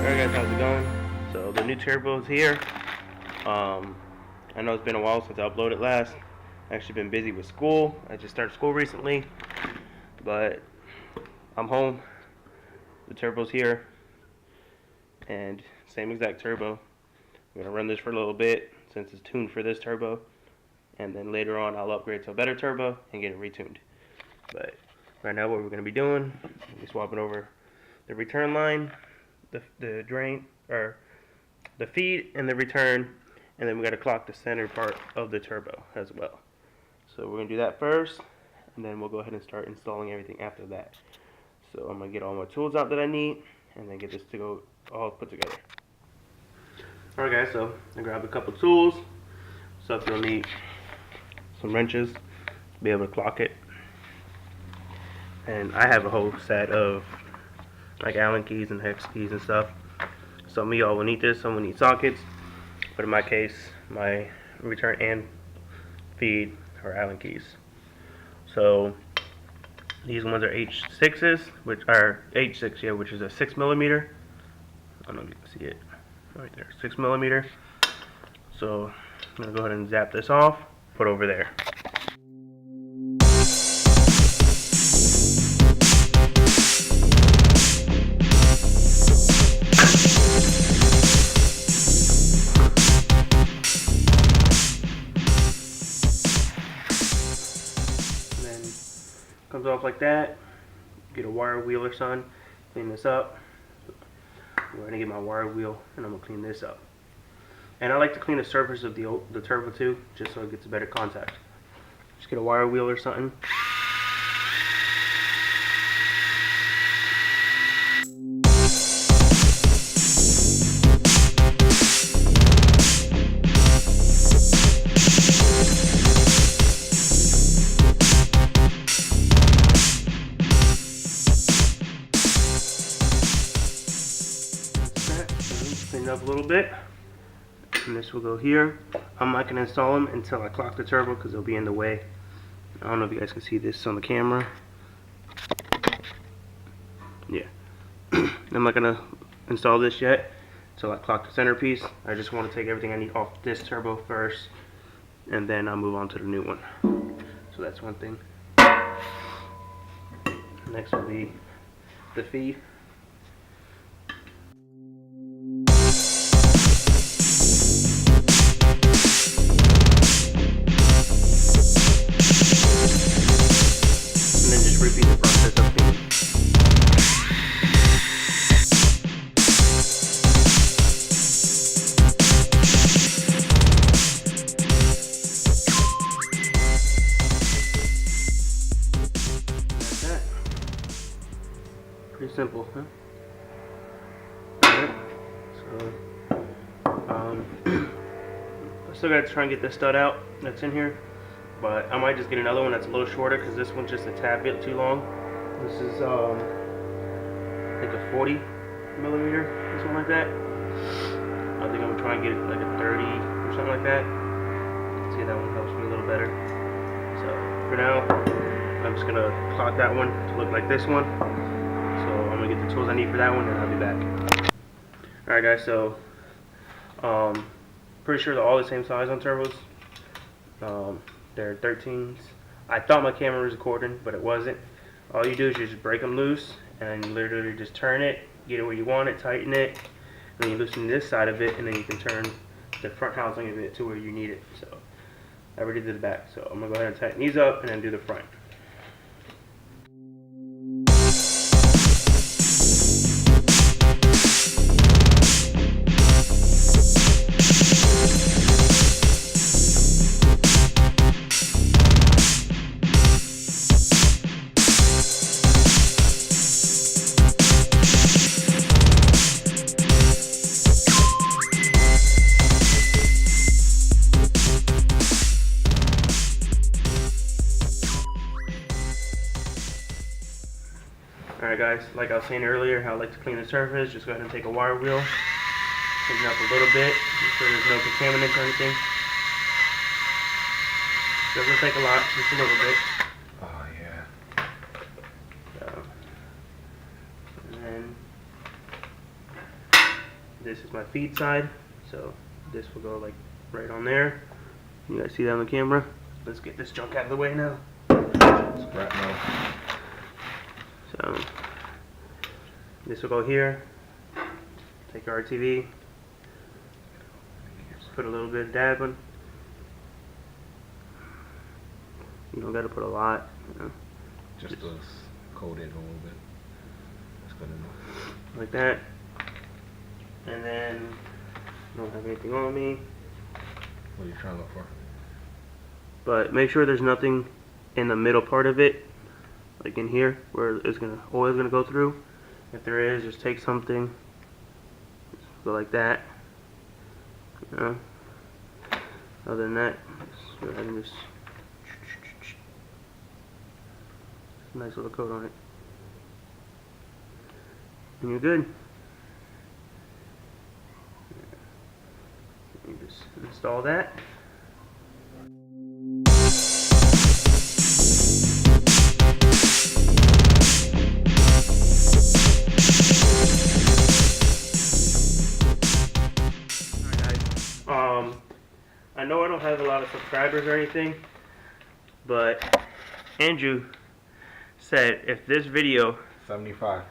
Alright guys, how's it going? So the new turbo is here. I know it's been a while since I uploaded last. I've actually been busy with school. I just started school recently, but I'm home. The turbo's here, and same exact turbo. I'm gonna run this for a little bit since it's tuned for this turbo, and then later on I'll upgrade to a better turbo and get it retuned. But right now, what we're gonna be doing, we'll be swapping over the return line, the drain, or the feed and the return, and then we got to clock the center part of the turbo as well. So we're gonna do that first, and then we'll go ahead and start installing everything after that. So I'm gonna get all my tools out that I need, and then get this to go all put together. Alright guys, so I grabbed a couple tools. So you'll need some wrenches to be able to clock it, and I have a whole set of like Allen keys and hex keys and stuff. Some of y'all will need this, some will need sockets, but in my case, my return and feed are Allen keys. So these ones are H6s, which are H6, yeah, which is a 6mm. I don't know if you can see it right there, 6mm. So I'm gonna go ahead and zap this off, put over there. Comes off like that. Get a wire wheel or something, clean this up. I'm going to get my wire wheel and I'm going to clean this up. And I like to clean the surface of the turbo too, just so it gets a better contact. Just get a wire wheel or something. Clean it up a little bit, and this will go here. I'm not going to install them until I clock the turbo because they'll be in the way. I don't know if you guys can see this on the camera. Yeah. I'm not going to install this yet until I clock the centerpiece. I just want to take everything I need off this turbo first, and then I'll move on to the new one. So that's one thing. Next will be the feed. Repeat the process of cleaning. That's that. Pretty simple, huh? Alright. So, I still gotta try and get this stud out that's in here. But I might just get another one that's a little shorter because this one's just a tad bit too long. This is I think a 40mm or something like that. I think I'm gonna try and get like a 30 or something like that. See, that one helps me a little better. So for now, I'm just gonna clock that one to look like this one. So I'm gonna get the tools I need for that one, and I'll be back. All right, guys. So pretty sure they're all the same size on turbos. They're 13s. I thought my camera was recording, but it wasn't. All you do is you just break them loose, and you literally just turn it, get it where you want it, tighten it, and then you loosen this side of it, and then you can turn the front housing of it to where you need it. So I already did the back, so I'm gonna go ahead and tighten these up and then do the front. Alright guys, like I was saying earlier, how I like to clean the surface, just go ahead and take a wire wheel, clean it up a little bit, make sure there's no contaminants or anything. Doesn't take a lot, just a little bit. then this is my feed side, so this will go like right on there. You guys see that on the camera? Let's get this junk out of the way now. Scrap metal. So this will go here. Take your RTV. Just put a little bit of dab on. You don't gotta put a lot. You know. Just to coat it a little bit. That's good enough. Like that. And then I don't have anything on me. What are you trying to look for? But make sure there's nothing in the middle part of it, like in here, where oil is gonna go through. If there is, just take something, just go like that. You know. Other than that, just go ahead and just nice little coat on it, and you're good. You just install that. I know I don't have a lot of subscribers or anything, but Andrew said if this video 75.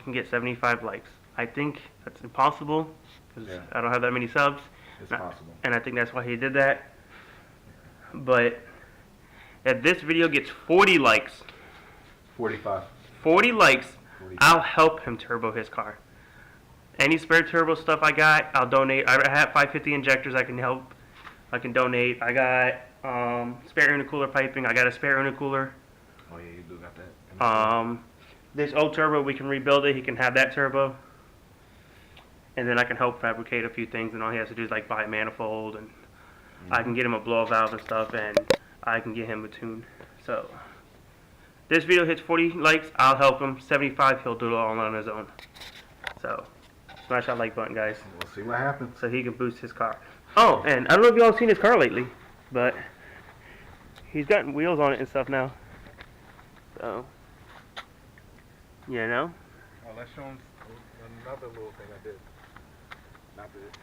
can get 75 likes, I think that's impossible because Yeah. I don't have that many subs. It's possible. And I think that's why he did that. But if this video gets 40 likes, 45. 40 likes, 45. I'll help him turbo his car. Any spare turbo stuff I got, I'll donate. I have 550 injectors I can help. I can donate. I got spare intercooler piping. I got a spare intercooler. Oh yeah, you do got that. This old turbo, we can rebuild it. He can have that turbo. And then I can help fabricate a few things, and all he has to do is like buy a manifold, and I can get him a blow valve and stuff, and I can get him a tune. So this video hits 40 likes, I'll help him. 75, he'll do it all on his own. So smash that like button, guys, We'll see what happens. so he can boost his car. Oh, and I don't know if y'all seen his car lately, but he's gotten wheels on it and stuff now. So, you know. Oh, let's show him another little thing I did.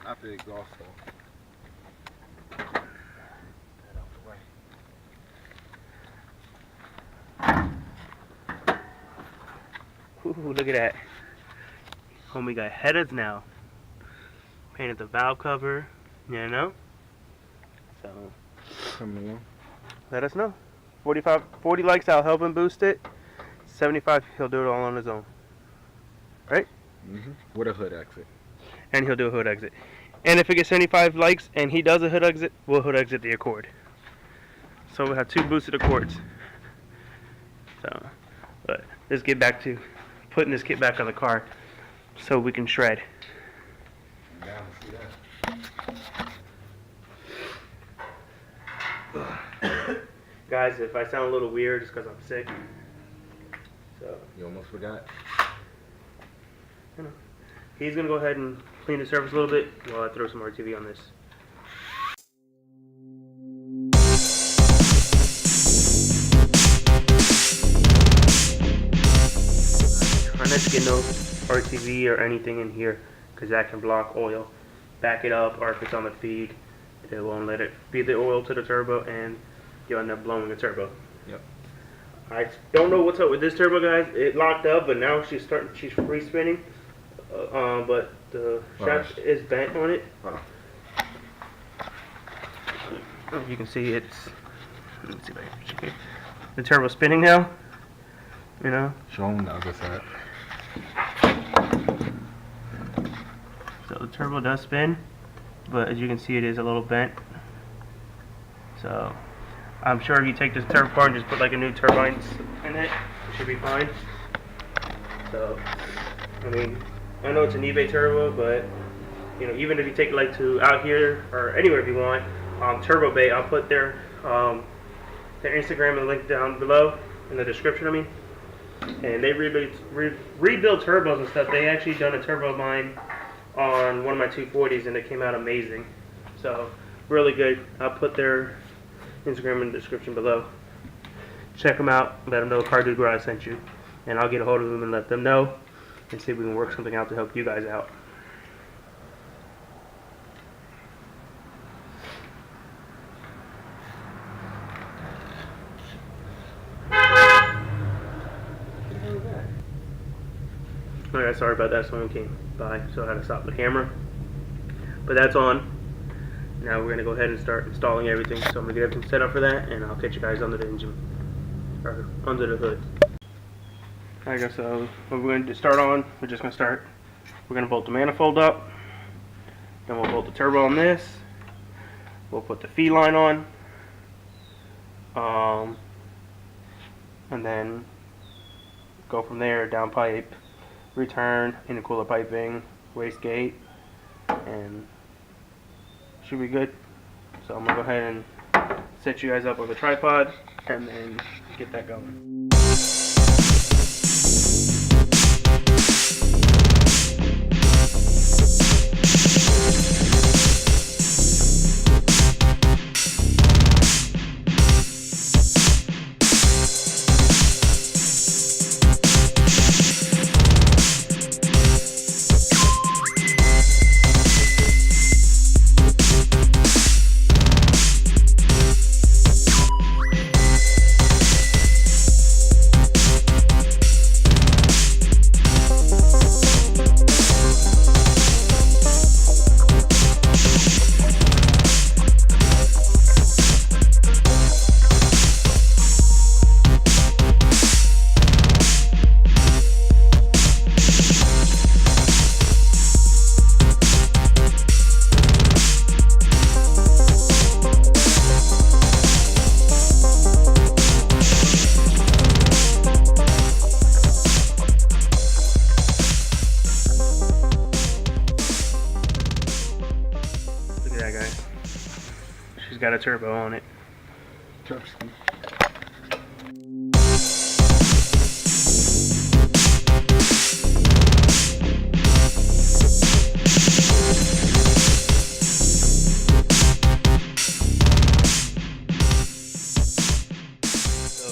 Not the exhaust though. Get out the way. Ooh, look at that. Homie got headers now. Painted the valve cover, you know. So Coming along. let us know. 40 likes, I'll help him boost it. 75, he'll do it all on his own. Right? With a hood exit. And he'll do a hood exit. And if it gets 75 likes and he does a hood exit, we'll hood exit the Accord. So we'll have 2 boosted Accords. So, but let's get back to putting this kit back on the car so we can shred. I'm down to see that. Guys, if I sound a little weird, it's because I'm sick. So, You almost forgot. you know, he's going to go ahead and clean the surface a little bit while I throw some RTV on this. Try not to get no RTV or anything in here because that can block oil. Back it up, or if it's on the feed, it won't let it feed the oil to the turbo and you'll end up blowing the turbo. Yep. I don't know what's up with this turbo, guys. It locked up, but now she's free spinning. But the shaft is bent on it. You can see it's. Let me see if I can. The turbo's spinning now. You know. Show them the other side. So the turbo does spin, but as you can see, it is a little bent. So I'm sure if you take this turbo apart and just put like a new turbine in it, it should be fine. So I mean, I know it's an eBay turbo, but you know, even if you take it like to out here or anywhere if you want, Turbo Bay, I'll put their Instagram and the link down below in the description. I mean, and they rebuild turbos and stuff. They actually done a turbo of mine on one of my 240s, and it came out amazing. So really good. I'll put their Instagram in the description below. Check them out. Let them know Car Dude Garage sent you, and I'll get a hold of them and let them know and see if we can work something out to help you guys out. Alright, sorry about that, someone came by, so I had to stop the camera. But that's on. Now we're going to go ahead and start installing everything. So I'm going to get everything set up for that, and I'll catch you guys under the engine, or under the hood. Alright guys, so what we're going to start on, we're going to bolt the manifold up, then we'll bolt the turbo on this, we'll put the feed line on, and then go from there, down pipe, return, intercooler piping, wastegate, and should be good. So I'm going to go ahead and set you guys up with a tripod and then get that going. That guy. She's got a turbo on it. Turpsky. So,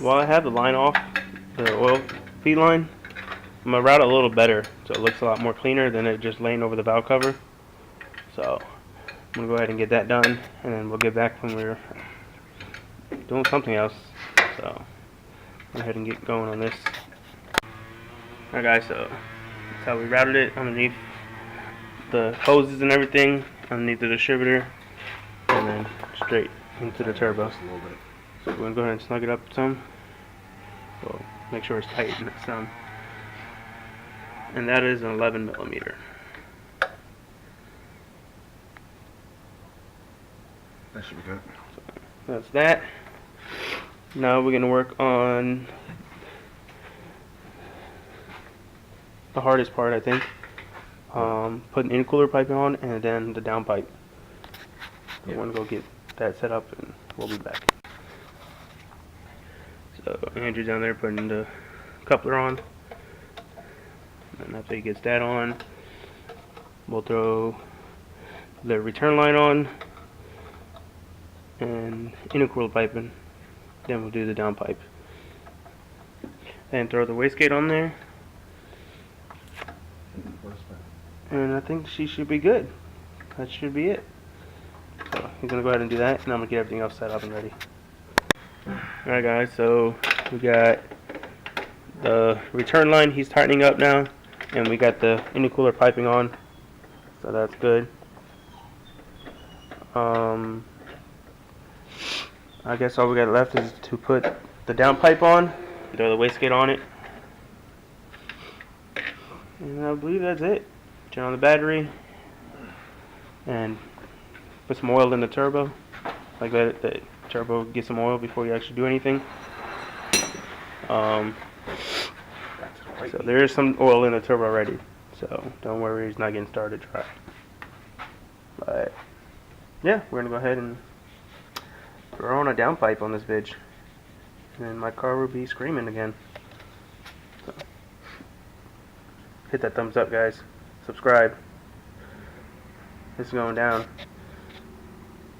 while I have the line off, the oil feed line, I'm going to route it a little better so it looks a lot more cleaner than it just laying over the valve cover. So I'm going to go ahead and get that done, and then we'll get back when we're doing something else. So go ahead and get going on this. Alright guys, so that's how we routed it underneath the hoses and everything, underneath the distributor, and then straight into the turbo. So we're going to go ahead and snug it up some. So make sure it's tight and some. And that is an 11mm. That should be good. So that's that. Now we're going to work on the hardest part, I think. Putting intercooler piping on, and then the downpipe. So we're going to go get that set up, and we'll be back. So Andrew's down there putting the coupler on. And after he gets that on, we'll throw the return line on and intercooler piping. Then we'll do the downpipe. And throw the wastegate on there. And I think she should be good. That should be it. So he's gonna go ahead and do that, and I'm gonna get everything else set up and ready. Alright guys, so we got the return line, he's tightening up now, and we got the intercooler piping on, so that's good. I guess all we got left is to put the downpipe on, throw the wastegate on it, and I believe that's it. Turn on the battery and put some oil in the turbo, like let the turbo get some oil before you actually do anything. So there is some oil in the turbo already, so don't worry, it's not getting started dry. But yeah, we're gonna go ahead and throw on a downpipe on this bitch, and then my car will be screaming again. So, hit that thumbs up, guys. Subscribe. This is going down.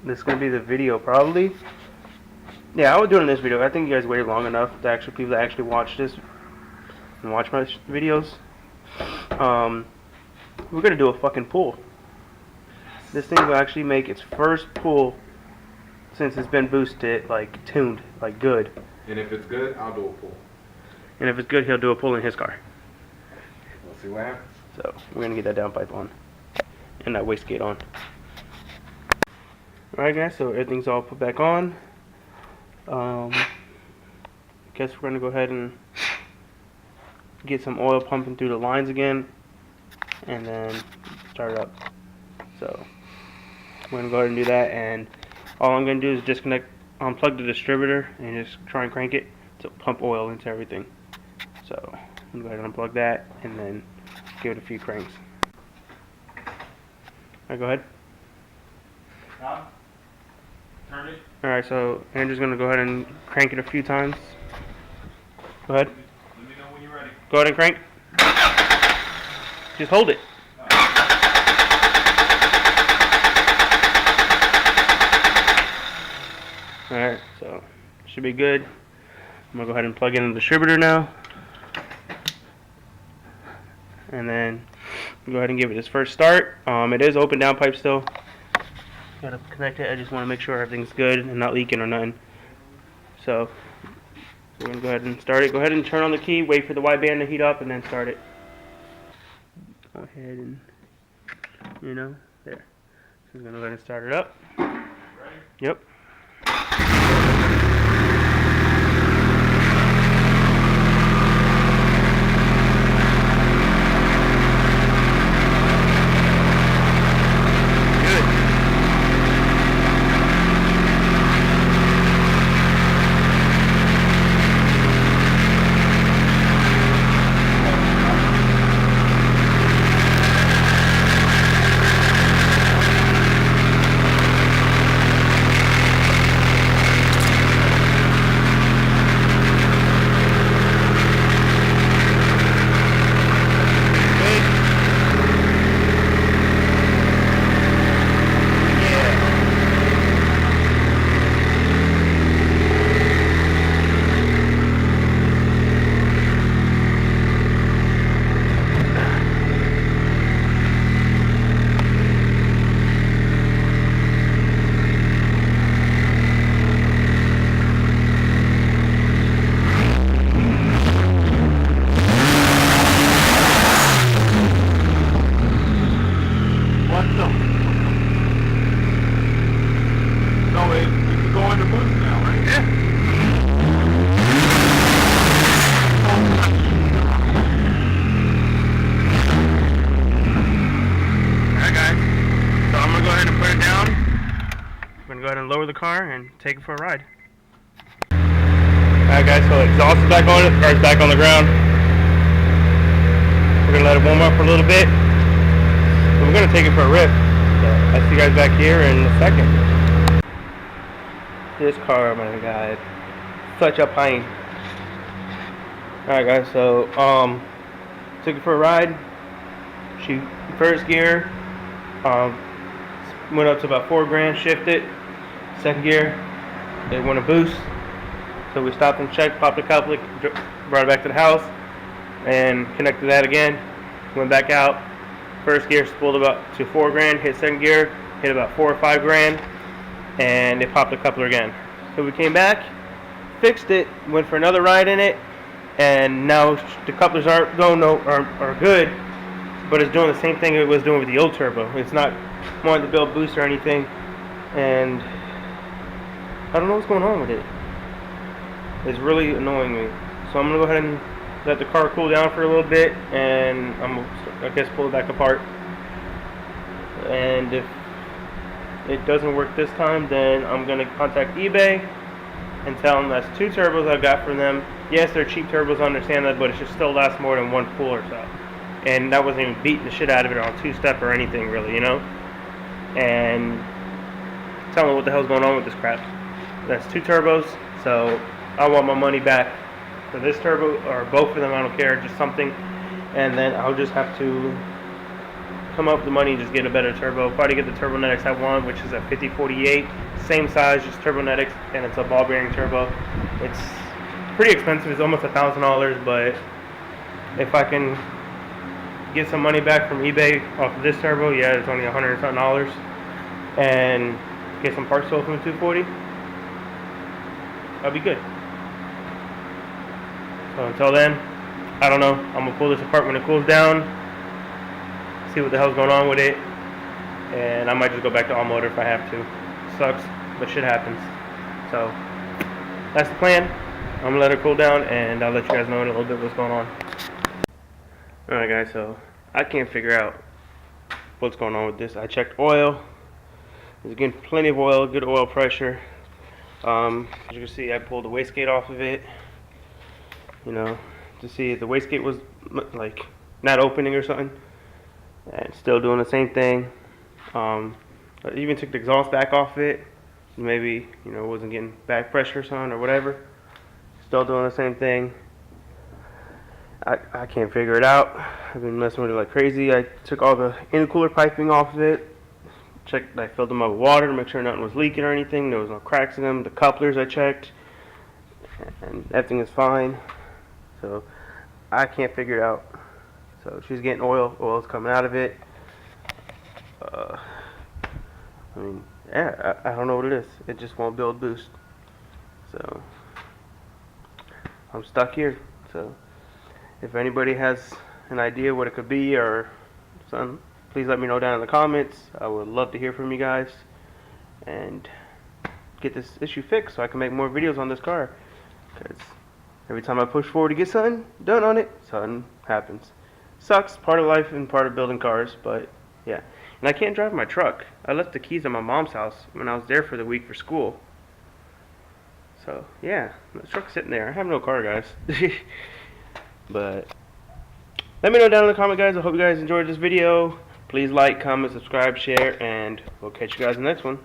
This is gonna be the video probably yeah, I would do it in this video. I think you guys waited long enough. The actual people that actually watch this and watch my videos. We're gonna do a fucking pull. This thing will actually make its first pull since it's been boosted, like tuned, like good. And if it's good, I'll do a pull. And if it's good, he'll do a pull in his car. We'll see what happens. So we're gonna get that downpipe on and that wastegate on. Alright guys, so everything's all put back on. Guess we're gonna go ahead and get some oil pumping through the lines again and then start it up. So we're gonna go ahead and do that, and all I'm gonna do is unplug the distributor and just try and crank it to pump oil into everything. So I'm gonna go ahead and unplug that and then give it a few cranks. Alright, go ahead. Turn it. Alright, so Andrew's gonna go ahead and crank it a few times. Go ahead. Let me know when you're ready. Go ahead and crank. Just hold it. Alright, so should be good. I'm gonna go ahead and plug in the distributor now. And then go ahead and give it its first start. It is open downpipe still. Gotta connect it. I just want to make sure everything's good and not leaking or nothing. So we're gonna go ahead and start it. Go ahead and turn on the key, wait for the wideband to heat up, and then start it. Go ahead and, there. So we're gonna go ahead and start it up. Ready? Yep. Lower the car and take it for a ride. Alright guys, so exhaust is back on it, the car's back on the ground. We're gonna let it warm up for a little bit. So we're gonna take it for a rip. So I'll see you guys back here in a second. This car, my God, such a pain. Alright guys, so took it for a ride. She first gear, went up to about 4 grand, shifted. Second gear, it went a boost, so we stopped and checked, popped a coupling, brought it back to the house, and connected that again. Went back out. First gear spooled about to 4 grand, hit second gear, hit about 4 or 5 grand, and it popped the coupler again. So we came back, fixed it, went for another ride in it, and now the couplers are good, but it's doing the same thing it was doing with the old turbo. It's not wanting to build boost or anything, and I don't know what's going on with it. It's really annoying me. So I'm gonna go ahead and let the car cool down for a little bit, and I guess pull it back apart. And if it doesn't work this time, then I'm gonna contact eBay and tell them that's 2 turbos I got from them. Yes, they're cheap turbos, I understand that, but it should still last more than 1 pull or so. And that wasn't even beating the shit out of it on 2-step or anything really, And tell them what the hell's going on with this crap. That's 2 turbos, so I want my money back for this turbo, or both of them, I don't care, just something. And then I'll just have to come up with the money and just get a better turbo. Probably get the Turbonetics I want, which is a 5048 same size, just Turbonetics, and it's a ball bearing turbo. It's pretty expensive. It's almost $1,000, but if I can get some money back from eBay off of this turbo, yeah, it's only $100 and something, and get some parts sold from the 240, I'll be good. So until then, I don't know. I'm gonna pull this apart when it cools down, see what the hell's going on with it, and I might just go back to all motor if I have to. Sucks, but shit happens. So that's the plan. I'm gonna let it cool down, and I'll let you guys know in a little bit what's going on. Alright guys, so I can't figure out what's going on with this. I checked oil. There's again plenty of oil, good oil pressure. As you can see, I pulled the wastegate off of it, you know, to see if the wastegate was like not opening or something, and still doing the same thing. I even took the exhaust back off it. Maybe, you know, it wasn't getting back pressure or something or whatever. Still doing the same thing. I can't figure it out. I've been messing with it like crazy. I took all the intercooler piping off of it. Checked, I filled them up with water to make sure nothing was leaking or anything. There was no cracks in them. The couplers I checked, and everything is fine. So I can't figure it out. So she's getting oil. Oil's coming out of it. I mean, yeah, I don't know what it is. It just won't build boost. So I'm stuck here. So if anybody has an idea what it could be or something, please let me know down in the comments. I would love to hear from you guys and get this issue fixed so I can make more videos on this car. Because every time I push forward to get something done on it, something happens. Sucks, part of life and part of building cars, but yeah. And I can't drive my truck. I left the keys at my mom's house when I was there for the week for school. So yeah, the truck's sitting there. I have no car, guys. But let me know down in the comment, guys. I hope you guys enjoyed this video. Please like, comment, subscribe, share, and we'll catch you guys in the next one.